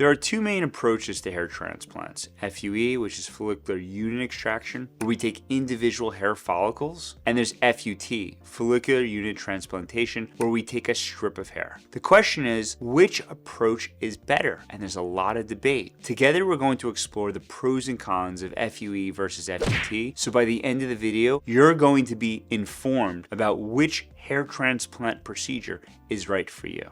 There are two main approaches to hair transplants: FUE, which is follicular unit extraction, where we take individual hair follicles, and there's FUT, follicular unit transplantation, where we take a strip of hair. The question is, which approach is better? And there's a lot of debate. Together, we're going to explore the pros and cons of FUE versus FUT. So by the end of the video, you're going to be informed about which hair transplant procedure is right for you.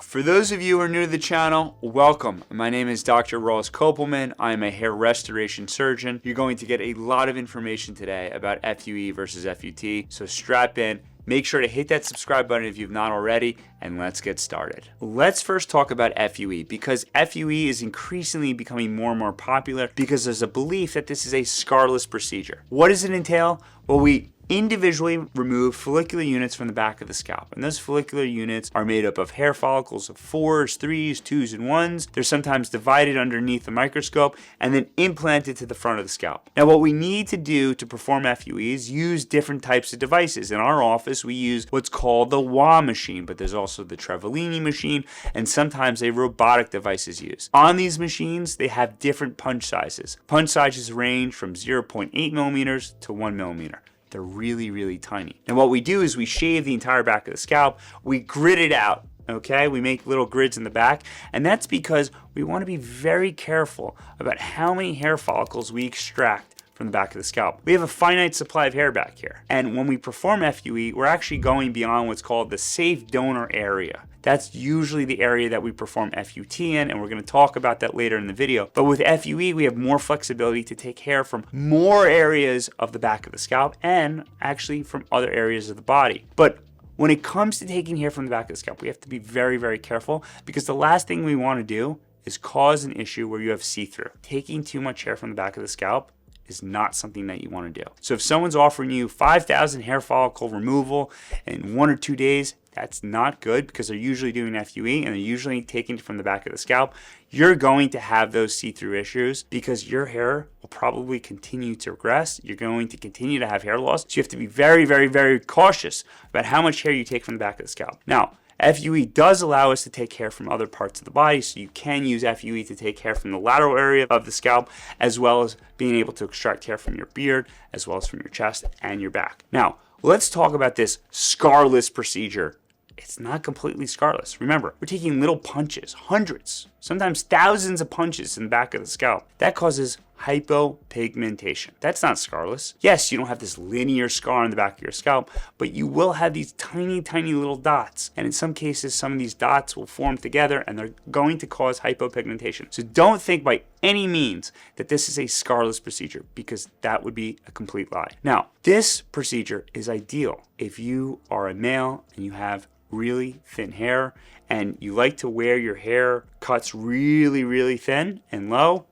For those of you who are new to the channel, welcome. My name is Dr. Ross Kopelman. I'm a hair restoration surgeon. You're going to get a lot of information today about FUE versus FUT, so strap in. Make sure to hit that subscribe button if you've not already, and let's get started. Let's first talk about FUE, because FUE is increasingly becoming more and more popular because there's a belief that this is a scarless procedure. What does it entail? Well, we individually remove follicular units from the back of the scalp, and those follicular units are made up of hair follicles of 4s, 3s, 2s, and 1s. They're sometimes divided underneath the microscope and then implanted to the front of the scalp. Now, what we need to do to perform FUE is use different types of devices. In our office, we use what's called the WA machine, but there's also the Trevellini machine, and sometimes a robotic device is used. On these machines, they have different punch sizes. Punch sizes range from 0.8 millimeters to 1 millimeter. They're really, really tiny. And what we do is we shave the entire back of the scalp, we grid it out, okay? We make little grids in the back, and that's because we want to be very careful about how many hair follicles we extract from the back of the scalp. We have a finite supply of hair back here, and when we perform FUE, we're actually going beyond what's called the safe donor area. That's usually the area that we perform FUT in, and we're going to talk about that later in the video. But with FUE, we have more flexibility to take hair from more areas of the back of the scalp and actually from other areas of the body. But when it comes to taking hair from the back of the scalp, we have to be very, very careful, because the last thing we want to do is cause an issue where you have see-through. Taking too much hair from the back of the scalp is not something that you want to do. So if someone's offering you 5,000 hair follicle removal in 1 or 2 days, that's not good, because they're usually doing FUE and they're usually taking it from the back of the scalp. You're going to have those see-through issues because your hair will probably continue to regress. You're going to continue to have hair loss. So you have to be very, very, very cautious about how much hair you take from the back of the scalp. Now, FUE does allow us to take hair from other parts of the body, so you can use FUE to take hair from the lateral area of the scalp, as well as being able to extract hair from your beard, as well as from your chest and your back. Now, let's talk about this scarless procedure. It's not completely scarless. Remember, we're taking little punches, hundreds, sometimes thousands of punches in the back of the scalp. That causes hypopigmentation. That's not scarless. Yes, you don't have this linear scar on the back of your scalp, but you will have these tiny, tiny little dots. And in some cases, some of these dots will form together and they're going to cause hypopigmentation. So don't think by any means that this is a scarless procedure, because that would be a complete lie. Now, this procedure is ideal if you are a male and you have really thin hair and you like to wear your hair cuts really, really thin and low.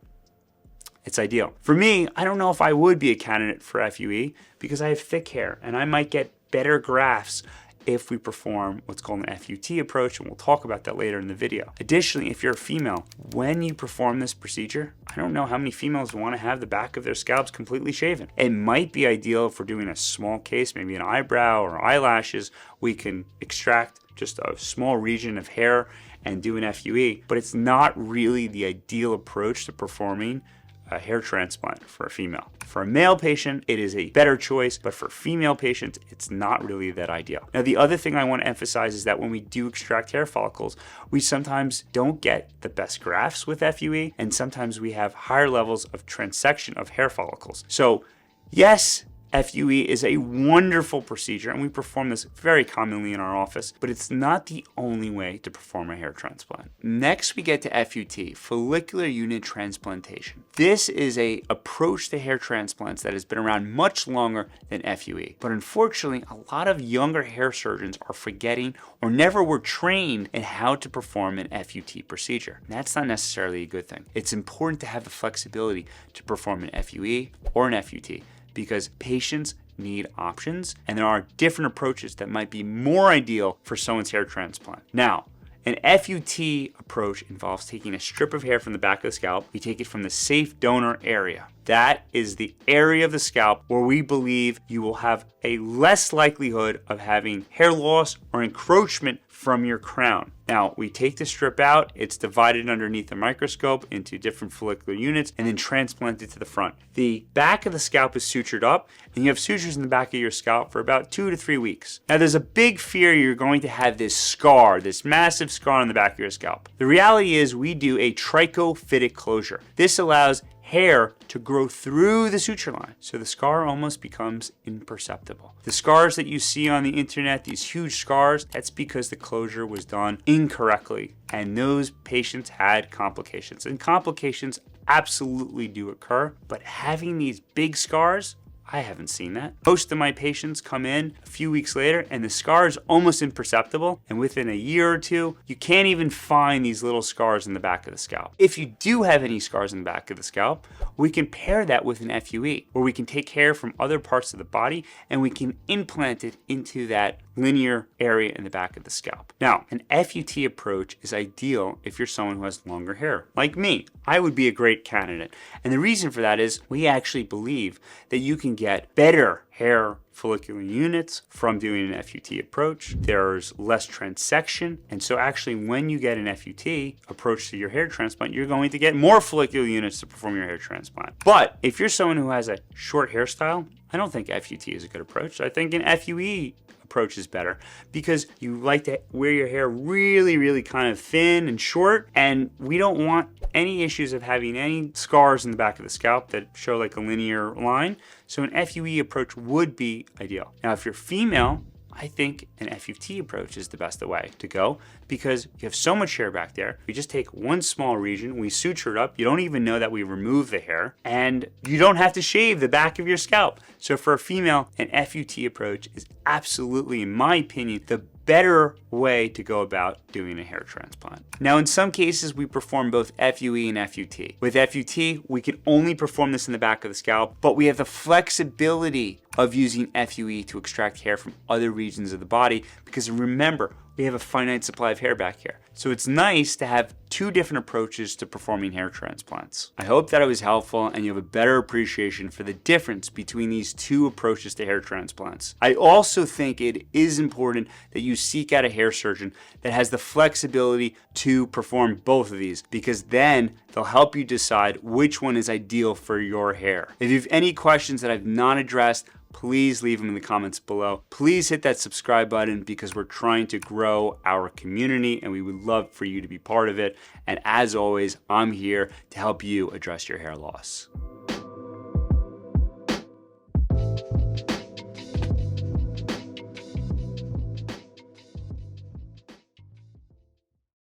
It's ideal. For me, I don't know if I would be a candidate for FUE because I have thick hair and I might get better grafts if we perform what's called an FUT approach, and we'll talk about that later in the video. Additionally, if you're a female, when you perform this procedure, I don't know how many females want to have the back of their scalps completely shaven. It might be ideal if we're doing a small case, maybe an eyebrow or eyelashes. We can extract just a small region of hair and do an FUE, but it's not really the ideal approach to performing a hair transplant for a female. For a male patient, it is a better choice, but for female patients, it's not really that ideal. Now, the other thing I want to emphasize is that when we do extract hair follicles, we sometimes don't get the best grafts with FUE, and sometimes we have higher levels of transection of hair follicles. So yes, FUE is a wonderful procedure, and we perform this very commonly in our office, but it's not the only way to perform a hair transplant. Next, we get to FUT, follicular unit transplantation. This is an approach to hair transplants that has been around much longer than FUE, but unfortunately, a lot of younger hair surgeons are forgetting or never were trained in how to perform an FUT procedure. And that's not necessarily a good thing. It's important to have the flexibility to perform an FUE or an FUT, because patients need options, and there are different approaches that might be more ideal for someone's hair transplant. Now, an FUT approach involves taking a strip of hair from the back of the scalp. We take it from the safe donor area. That is the area of the scalp where we believe you will have a less likelihood of having hair loss or encroachment from your crown. Now, we take the strip out, it's divided underneath the microscope into different follicular units and then transplanted to the front. The back of the scalp is sutured up, and you have sutures in the back of your scalp for about 2 to 3 weeks. Now, there's a big fear you're going to have this scar, this massive scar on the back of your scalp. The reality is we do a trichophytic closure. This allows hair to grow through the suture line, so the scar almost becomes imperceptible. The scars that you see on the internet, these huge scars, that's because the closure was done incorrectly, and those patients had complications. And complications absolutely do occur, but having these big scars, I haven't seen that. Most of my patients come in a few weeks later and the scar is almost imperceptible, and within a year or two, you can't even find these little scars in the back of the scalp. If you do have any scars in the back of the scalp, we can pair that with an FUE, where we can take hair from other parts of the body and we can implant it into that linear area in the back of the scalp. Now, an FUT approach is ideal if you're someone who has longer hair. Like me, I would be a great candidate. And the reason for that is we actually believe that you can get better hair follicular units from doing an FUT approach. There's less transection, and so actually when you get an FUT approach to your hair transplant, you're going to get more follicular units to perform your hair transplant. But if you're someone who has a short hairstyle, I don't think FUT is a good approach. I think an FUE approach is better because you like to wear your hair really kind of thin and short, and we don't want any issues of having any scars in the back of the scalp that show like a linear line. So an FUE approach would be ideal. Now, if you're female, I think an FUT approach is the best way to go because you have so much hair back there. We just take one small region, we suture it up, you don't even know that we remove the hair, and you don't have to shave the back of your scalp. So for a female, an FUT approach is absolutely, in my opinion, the better way to go about doing a hair transplant. Now, in some cases, we perform both FUE and FUT. With FUT, we can only perform this in the back of the scalp, but we have the flexibility of using FUE to extract hair from other regions of the body because remember, we have a finite supply of hair back here. So it's nice to have two different approaches to performing hair transplants. I hope that it was helpful and you have a better appreciation for the difference between these two approaches to hair transplants. I also think it is important that you seek out a hair surgeon that has the flexibility to perform both of these because then they'll help you decide which one is ideal for your hair. If you have any questions that I've not addressed, please leave them in the comments below. Please hit that subscribe button because we're trying to grow our community and we would love for you to be part of it. And as always, I'm here to help you address your hair loss.